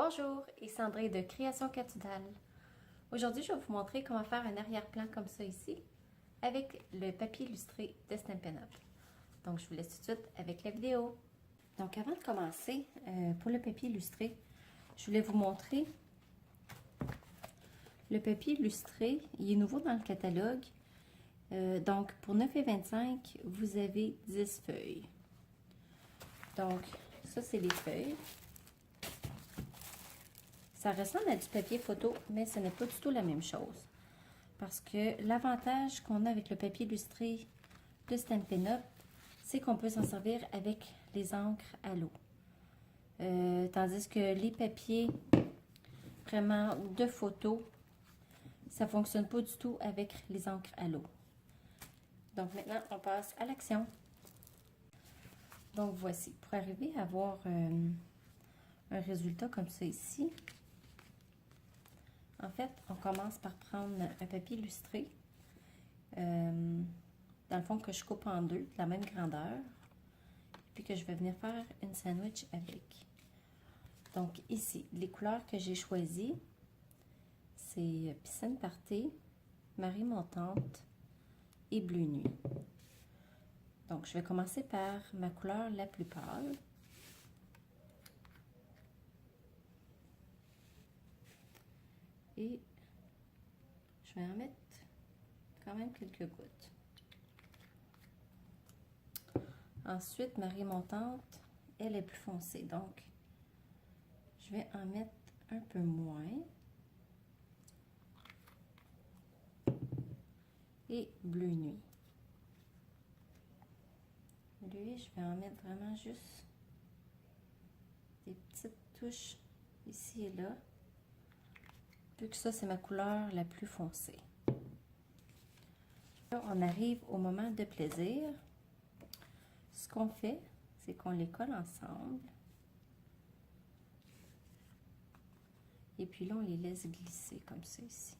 Bonjour, ici André de Création Catudale. Aujourd'hui, je vais vous montrer comment faire un arrière-plan comme ça ici avec le papier illustré de Stampin' Up. Donc, je vous laisse tout de suite avec la vidéo. Donc, avant de commencer, pour le papier illustré, je voulais vous montrer le papier illustré. Il est nouveau dans le catalogue. Donc, pour 9,25 $, vous avez 10 feuilles. Donc, ça, c'est les feuilles. Ça ressemble à du papier photo, mais ce n'est pas du tout la même chose. Parce que l'avantage qu'on a avec le papier illustré de Stampin' Up, c'est qu'on peut s'en servir avec les encres à l'eau. Tandis que les papiers vraiment de photo, ça ne fonctionne pas du tout avec les encres à l'eau. Donc maintenant, on passe à l'action. Donc voici, pour arriver à avoir un résultat comme ça ici, en fait, on commence par prendre un papier illustré, dans le fond que je coupe en deux, de la même grandeur, puis que je vais venir faire une sandwich avec. Donc ici, les couleurs que j'ai choisies, c'est Piscine Party, Marie Montante et Bleu Nuit. Donc je vais commencer par ma couleur la plus pâle. Et je vais en mettre quand même quelques gouttes. Ensuite, Marie Montante, elle est plus foncée, donc je vais en mettre un peu moins. Et Bleu Nuit. Lui, je vais en mettre vraiment juste des petites touches ici et là, vu que ça, c'est ma couleur la plus foncée. Là, on arrive au moment de plaisir. Ce qu'on fait, c'est qu'on les colle ensemble. Et puis là, on les laisse glisser comme ça ici.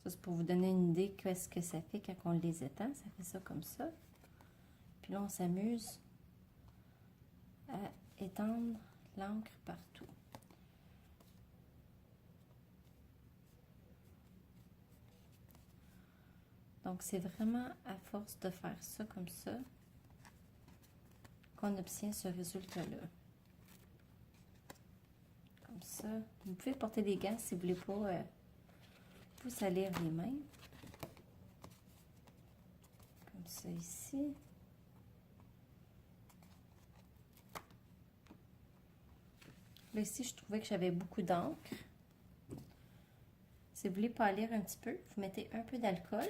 Ça, c'est pour vous donner une idée de ce que ça fait quand on les étend. Ça fait ça comme ça. Puis là, on s'amuse à étendre l'encre partout. Donc, c'est vraiment à force de faire ça comme ça qu'on obtient ce résultat-là. Comme ça. Vous pouvez porter des gants si vous ne voulez pas vous salir les mains. Comme ça ici. Là, ici, je trouvais que j'avais beaucoup d'encre. Si vous voulez pâlir un petit peu, vous mettez un peu d'alcool.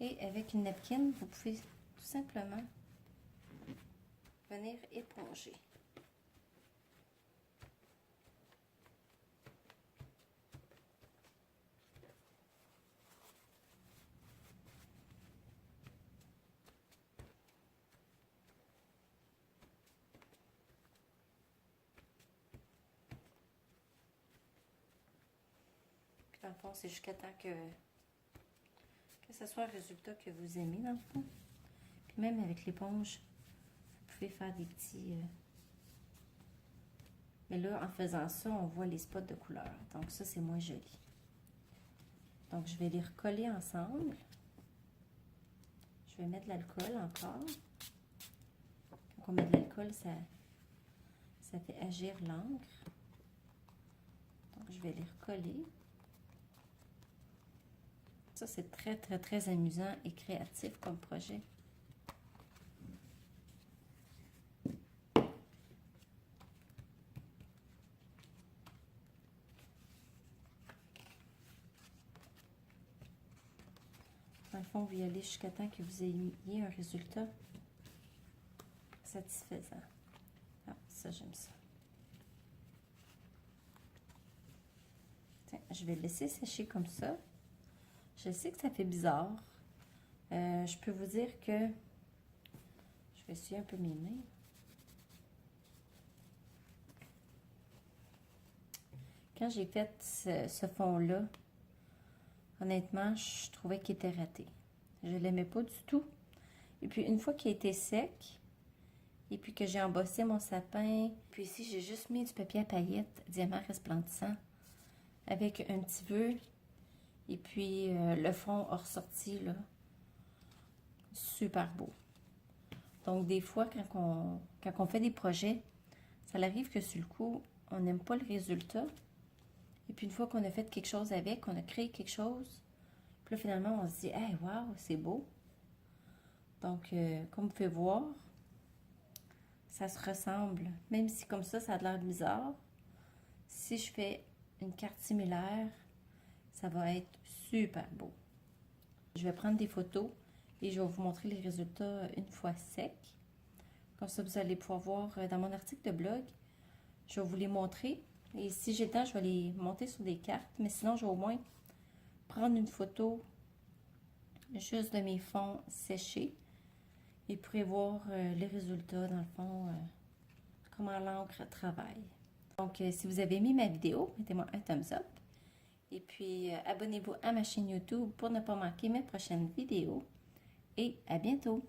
Et avec une napkin, vous pouvez tout simplement venir éponger. Puis dans le fond, c'est jusqu'à temps que ce soit un résultat que vous aimez dans le fond. Puis même avec l'éponge, vous pouvez faire des petits... Mais là, en faisant ça, on voit les spots de couleur. Donc ça, c'est moins joli. Donc je vais les recoller ensemble. Je vais mettre de l'alcool encore. Quand on met de l'alcool, ça fait agir l'encre. Donc je vais les recoller. Ça, c'est très, très, très amusant et créatif comme projet. Dans le fond, vous y allez jusqu'à temps que vous ayez un résultat satisfaisant. Ah, ça, j'aime ça. Tiens, je vais le laisser sécher comme ça. Je sais que ça fait bizarre. Je peux vous dire que... Je vais essuyer un peu mes mains. Quand j'ai fait ce fond-là, Honnêtement, je trouvais qu'il était raté. Je l'aimais pas du tout. Et puis, une fois qu'il était sec, et puis que j'ai embossé mon sapin, puis ici, j'ai juste mis du papier à paillettes, diamant resplendissant, avec un petit vœu, et puis le fond a ressorti, là, super beau. Donc, des fois, quand on fait des projets, ça arrive que sur le coup, on n'aime pas le résultat. Et puis, une fois qu'on a fait quelque chose avec, on a créé quelque chose, puis là, finalement, on se dit, hey, wow, c'est beau. Donc, comme vous pouvez voir, ça se ressemble. Même si comme ça a l'air bizarre, si je fais une carte similaire, ça va être super beau. Je vais prendre des photos et je vais vous montrer les résultats une fois secs. Comme ça, vous allez pouvoir voir dans mon article de blog. Je vais vous les montrer. Et si j'ai le temps, je vais les monter sur des cartes. Mais sinon, je vais au moins prendre une photo juste de mes fonds séchés. Et vous pourrez voir les résultats, dans le fond, comment l'encre travaille. Donc, si vous avez aimé ma vidéo, mettez-moi un thumbs up. Et puis, abonnez-vous à ma chaîne YouTube pour ne pas manquer mes prochaines vidéos. Et à bientôt!